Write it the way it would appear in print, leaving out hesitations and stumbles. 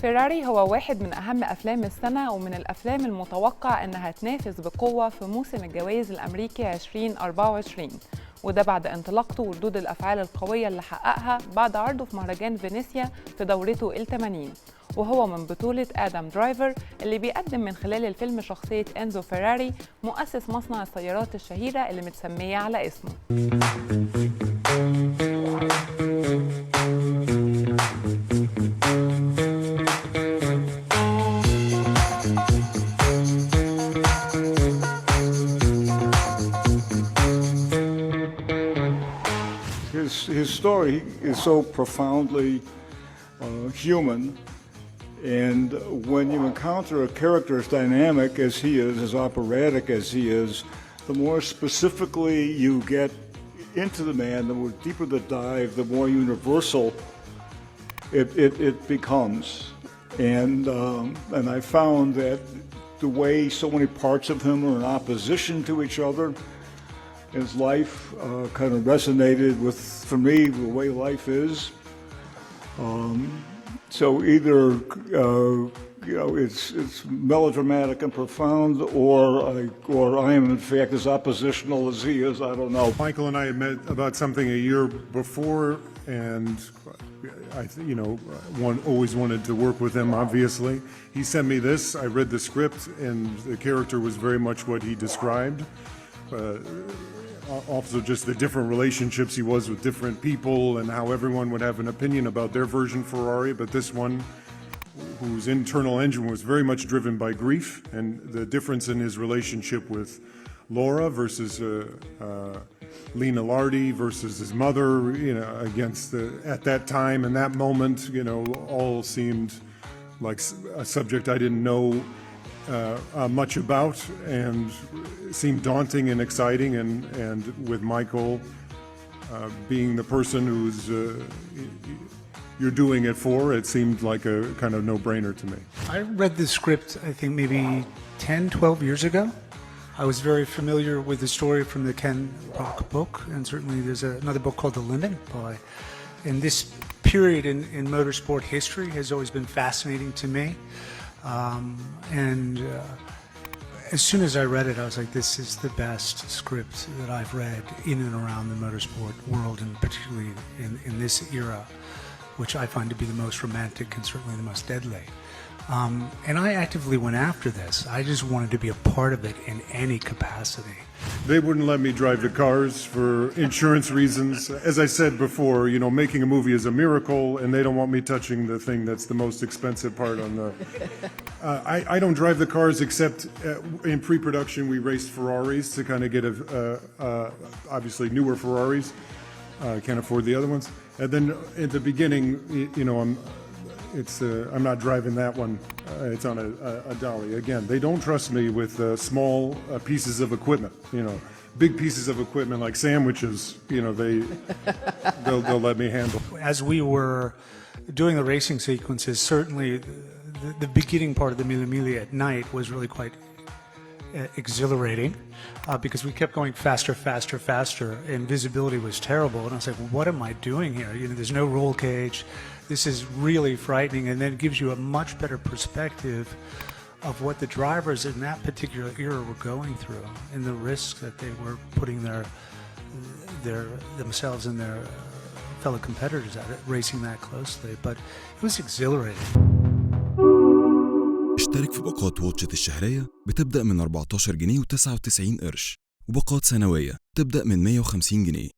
فيراري هو واحد من أهم أفلام السنة ومن الأفلام المتوقع أنها تنافس بقوة في موسم الجوائز الأمريكي 2024، وده بعد انطلاقته وردود الأفعال القوية اللي حققها بعد عرضه في مهرجان فينيسيا في دورته ال80. وهو من بطولة آدم درايفر اللي بيقدم من خلال الفيلم شخصية إنزو فيراري مؤسس مصنع السيارات الشهيرة اللي متسمية على اسمه. His story is so profoundly human, and when you encounter a character as dynamic as he is, as operatic as he is, the more specifically you get into the man, the more deeper the dive, the more universal it becomes. And I found that the way so many parts of him are in opposition to each other, his life kind of resonated with, for me, the way life is. So either it's melodramatic and profound, or I am in fact as oppositional as he is. I don't know. Michael and I had met about something a year before, and one always wanted to work with him. Obviously, he sent me this. I read the script, and the character was very much what he described. Also just the different relationships he was with different people and how everyone would have an opinion about their version Ferrari, but this one, whose internal engine was very much driven by grief, and the difference in his relationship with Laura versus Lena Lardy versus his mother, against at that time and that moment, all seemed like a subject I didn't know much about, and seemed daunting and exciting, and with Michael being the person who's you're doing it for, it seemed like a kind of no-brainer to me. I read the script I think maybe 10-12 years ago. I was very familiar with the story from the Ken Block book, and certainly there's another book called The Lemon Boy. And this period in motorsport history has always been fascinating to me. As soon as I read it, I was like, this is the best script that I've read in and around the motorsport world, and particularly in this era, which I find to be the most romantic and certainly the most deadly. And I actively went after this. I just wanted to be a part of it in any capacity. They wouldn't let me drive the cars for insurance reasons. As I said before, making a movie is a miracle, and they don't want me touching the thing that's the most expensive part on the... I don't drive the cars except in pre-production we raced Ferraris to kind of get obviously newer Ferraris. Can't afford the other ones. And then at the beginning, I'm not driving that one. It's on a dolly. Again, they don't trust me with small pieces of equipment. Big pieces of equipment like sandwiches. They'll let me handle. As we were doing the racing sequences, certainly the beginning part of the Mille Miglia at night was really quite exhilarating, because we kept going faster, and visibility was terrible. And I was like, well, what am I doing here? There's no roll cage. This is really frightening, and then it gives you a much better perspective of what the drivers in that particular era were going through and the risks that they were putting themselves and their fellow competitors at it, racing that closely. But it was exhilarating. اشترك في باقات واتشت الشهرية بتبدأ من 14 جنيه و99 قرش، وباقات سنوية تبدأ من 150 جنيه.